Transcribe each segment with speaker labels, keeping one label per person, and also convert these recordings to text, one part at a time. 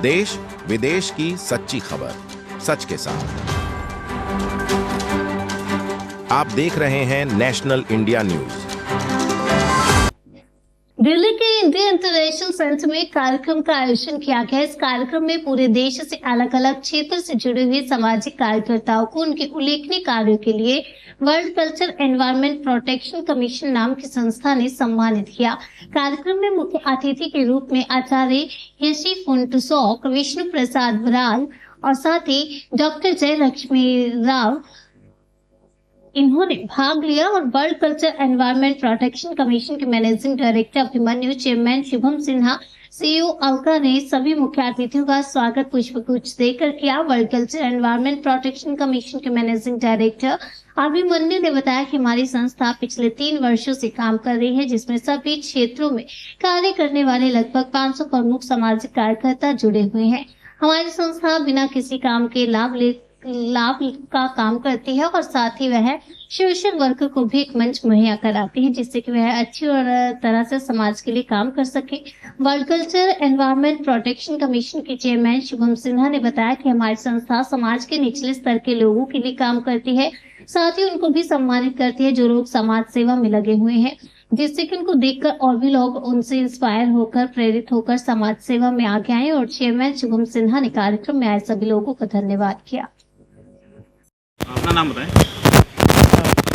Speaker 1: देश विदेश की सच्ची खबर सच के साथ। आप देख रहे हैं नेशनल इंडिया न्यूज।
Speaker 2: दिल्ली के इंडिया इंटरनेशनल सेंटर में कार्यक्रम का आयोजन किया गया। इस कार्यक्रम में पूरे देश से अलग अलग क्षेत्र से जुड़े हुए सामाजिक कार्यकर्ताओं को उनके उल्लेखनीय कार्यों के लिए world Culture Environment Protection commission नाम की संस्था ने सम्मानित किया। कार्यक्रम में मुख्य अतिथि के रूप में आचार्य यशी फुंटुसोक, विष्णु प्रसाद बराल और साथ ही डॉक्टर जय लक्ष्मी राव इन्होंने भाग लिया और World Culture Environment Protection Commission के managing director Abhimanyu, chairman Shubham Sinha, CEO Alka ने सभी मुख्य अतिथियों का स्वागत पुष्पगुच्छ देकर किया। World Culture Environment Protection Commission के मैनेजिंग डायरेक्टर अभिमन्यु ने बताया कि हमारी संस्था पिछले 3 वर्षों से काम कर रही है, जिसमें सभी क्षेत्रों में कार्य करने वाले लगभग 500 प्रमुख सामाजिक कार्यकर्ता जुड़े हुए हैं। हमारी संस्था बिना किसी काम के लाभ का काम करती है और साथ ही वह सोशल वर्कर को भी एक मंच मुहैया कराती है, जिससे कि वह अच्छी और तरह से समाज के लिए काम कर सके। World Culture Environment Protection Commission के चेयरमैन शुभम सिन्हा ने बताया कि हमारी संस्था समाज के निचले स्तर के लोगों के लिए काम करती है, साथ ही उनको भी सम्मानित करती है जो लोग समाज सेवा में लगे हुए हैं, जिससे कि उनको देखकर और भी लोग उनसे इंस्पायर होकर, प्रेरित होकर समाज सेवा में आगे आए। और चेयरमैन शुभम सिन्हा ने कार्यक्रम में आए सभी लोगों को धन्यवाद किया।
Speaker 3: अपना नाम बताएं।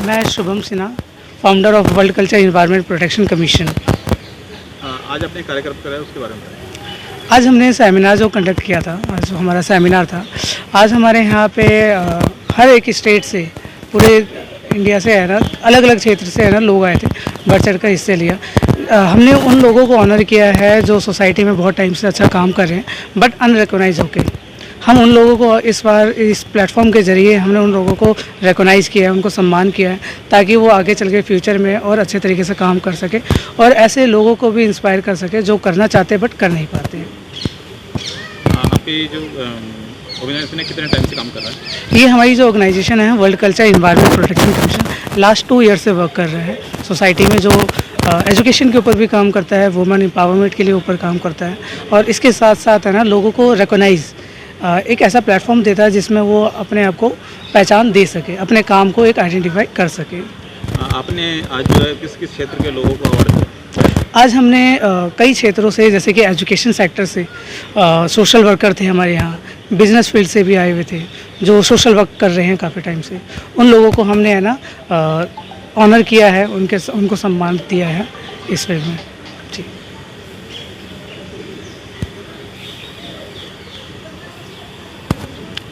Speaker 4: मैं Shubham Sinha, founder of world Culture Environment Protection commission.
Speaker 3: आज अपने कार्यक्रम कर रहे हैं, उसके बारे में बताएं।
Speaker 4: आज हमने सेमिनार जो कंडक्ट किया था, आज जो हमारा सेमिनार था, आज हमारे यहाँ पे हर एक स्टेट से, पूरे इंडिया से है ना, अलग अलग क्षेत्र से है ना लोग आए थे, बढ़ चढ़ कर हिस्से लिया। हमने उन लोगों को ऑनर किया है जो सोसाइटी में बहुत टाइम से अच्छा काम कर रहे हैं बट अनरिकॉग्नाइज होके। हम उन लोगों को इस बार इस प्लेटफॉर्म के ज़रिए हमने उन लोगों को रिकॉग्नाइज़ किया है, उनको सम्मान किया है, ताकि वो आगे चल के फ्यूचर में और अच्छे तरीके से काम कर सके और ऐसे लोगों को भी इंस्पायर कर सके जो करना चाहते हैं बट कर नहीं पाते हैं।
Speaker 3: आपकी जो ऑर्गेनाइजेशन है कितने टाइम से काम कर रहा है?
Speaker 4: ये हमारी जो ऑर्गेनाइजेशन है world Culture Environment Protection commission last 2 year से वर्क कर रहे हैं। सोसाइटी में जो एजुकेशन के ऊपर भी काम करता है, वुमेन एम्पावरमेंट के लिए ऊपर काम करता है और इसके साथ साथ है ना लोगों को रिकॉग्नाइज़ एक ऐसा प्लेटफॉर्म देता है जिसमें वो अपने आप को पहचान दे सके, अपने काम को एक आइडेंटिफाई कर सके।
Speaker 3: आपने आज जो है किस किस क्षेत्र के लोगों को अवार्ड दिया?
Speaker 4: आज हमने कई क्षेत्रों से, जैसे कि एजुकेशन सेक्टर से सोशल वर्कर थे हमारे यहाँ, बिजनेस फील्ड से भी आए हुए थे जो सोशल वर्क कर रहे हैं काफ़ी टाइम से, उन लोगों को हमने है ना ऑनर किया है, उनको सम्मान दिया है इस फील्ड में। जी,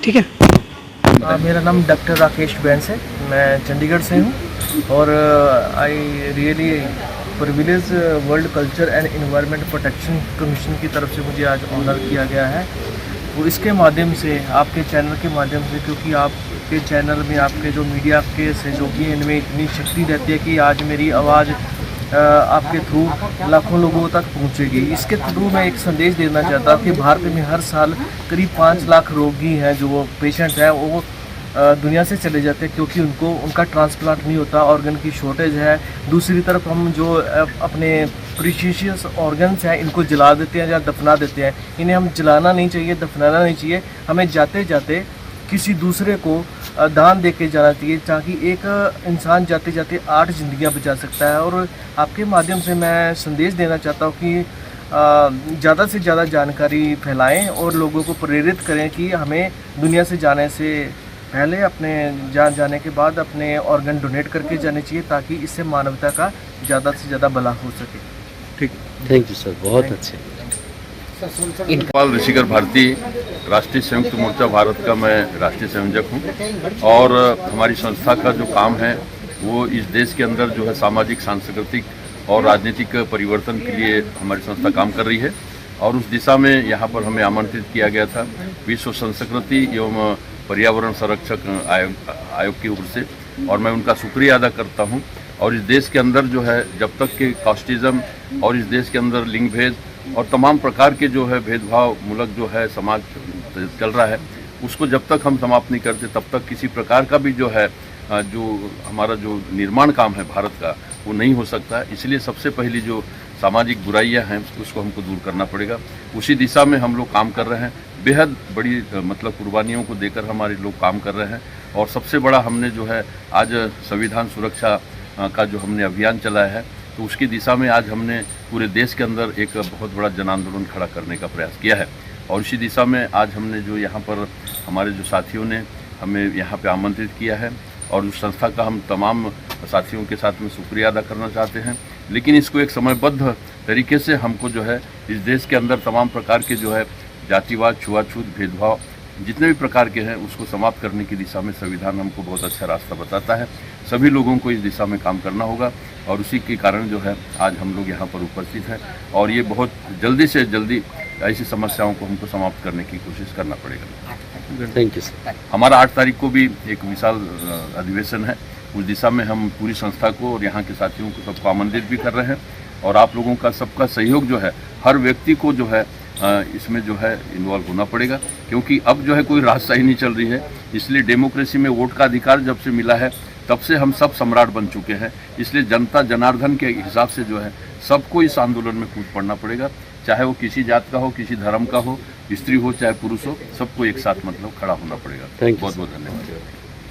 Speaker 4: ठीक है।
Speaker 5: मेरा नाम डॉक्टर राकेश बैंस है, मैं चंडीगढ़ से हूँ और I really privilege world culture and environment Protection commission की तरफ से मुझे आज ऑनर किया गया है। वो इसके माध्यम से, आपके चैनल के माध्यम से, क्योंकि आपके चैनल में, आपके जो मीडिया के सहयोगी हैं, इनमें इतनी शक्ति रहती है कि आज मेरी आवाज़ आपके थ्रू लाखों लोगों तक पहुंचेगी। इसके थ्रू मैं एक संदेश देना चाहता हूँ कि भारत में हर साल करीब 5 लाख रोगी हैं, जो पेशेंट हैं, वो दुनिया से चले जाते हैं क्योंकि उनका ट्रांसप्लांट नहीं होता, ऑर्गन की शॉर्टेज है। दूसरी तरफ हम जो अपने प्रीशियस ऑर्गन्स हैं इनको जला देते हैं या दफना देते हैं। इन्हें हम जलाना नहीं चाहिए, दफनाना नहीं चाहिए, हमें जाते जाते किसी दूसरे को दान दे के जाना चाहिए, ताकि एक इंसान जाते जाते 8 जिंदगियां बचा सकता है। और आपके माध्यम से मैं संदेश देना चाहता हूँ कि ज़्यादा से ज़्यादा जानकारी फैलाएं और लोगों को प्रेरित करें कि हमें दुनिया से जाने से पहले, अपने जाने के बाद अपने ऑर्गन डोनेट करके जाने चाहिए, ताकि इससे मानवता का ज़्यादा से ज़्यादा भला हो सके।
Speaker 3: ठीक,
Speaker 6: थैंक यू सर, बहुत अच्छे।
Speaker 7: पाल ऋषिकर भारती, राष्ट्रीय संयुक्त मोर्चा भारत का मैं राष्ट्रीय संयोजक हूं और हमारी संस्था का जो काम है वो इस देश के अंदर जो है सामाजिक, सांस्कृतिक और राजनीतिक परिवर्तन के लिए हमारी संस्था काम कर रही है। और उस दिशा में यहाँ पर हमें आमंत्रित किया गया था विश्व संस्कृति एवं पर्यावरण संरक्षक आयोग की ओर से, और मैं उनका शुक्रिया अदा करता हूँ। और इस देश के अंदर जो है जब तक कि कास्टिज़म और इस देश के अंदर लिंग भेद और तमाम प्रकार के जो है भेदभाव मूलक जो है समाज चल रहा है, उसको जब तक हम समाप्त नहीं करते तब तक किसी प्रकार का भी जो है जो हमारा जो निर्माण काम है भारत का वो नहीं हो सकता। इसलिए सबसे पहली जो सामाजिक बुराइयां हैं उसको हमको दूर करना पड़ेगा। उसी दिशा में हम लोग काम कर रहे हैं। बेहद बड़ी मतलब कुर्बानियों को देकर हमारे लोग काम कर रहे हैं। और सबसे बड़ा हमने जो है आज संविधान सुरक्षा का जो हमने अभियान चलाया है, तो उसकी दिशा में आज हमने पूरे देश के अंदर एक बहुत बड़ा जन आंदोलन खड़ा करने का प्रयास किया है। और इसी दिशा में आज हमने जो यहाँ पर हमारे जो साथियों ने हमें यहाँ पे आमंत्रित किया है, और उस संस्था का हम तमाम साथियों के साथ में शुक्रिया अदा करना चाहते हैं। लेकिन इसको एक समयबद्ध तरीके से हमको जो है इस देश के अंदर तमाम प्रकार के जो है जातिवाद, छुआछूत, भेदभाव जितने भी प्रकार के हैं उसको समाप्त करने की दिशा में संविधान हमको बहुत अच्छा रास्ता बताता है। सभी लोगों को इस दिशा में काम करना होगा, और उसी के कारण जो है आज हम लोग यहाँ पर उपस्थित हैं। और ये बहुत जल्दी से जल्दी ऐसी समस्याओं को हमको समाप्त करने की कोशिश करना पड़ेगा।
Speaker 6: Thank you sir.
Speaker 7: हमारा 8 तारीख को भी एक विशाल अधिवेशन है, उस दिशा में हम पूरी संस्था को और यहाँ के साथियों को सबको आमंत्रित भी कर रहे हैं। और आप लोगों का सबका सहयोग जो है, हर व्यक्ति को जो है इसमें जो है इन्वॉल्व होना पड़ेगा, क्योंकि अब जो है कोई राजशाही नहीं चल रही है। इसलिए डेमोक्रेसी में वोट का अधिकार जब से मिला है तब से हम सब सम्राट बन चुके हैं। इसलिए जनता जनार्दन के हिसाब से जो है सबको इस आंदोलन में कूद पड़ना पड़ेगा, चाहे वो किसी जात का हो, किसी धर्म का हो, स्त्री हो चाहे पुरुष हो, सबको एक साथ मतलब खड़ा होना पड़ेगा। बहुत बहुत धन्यवाद।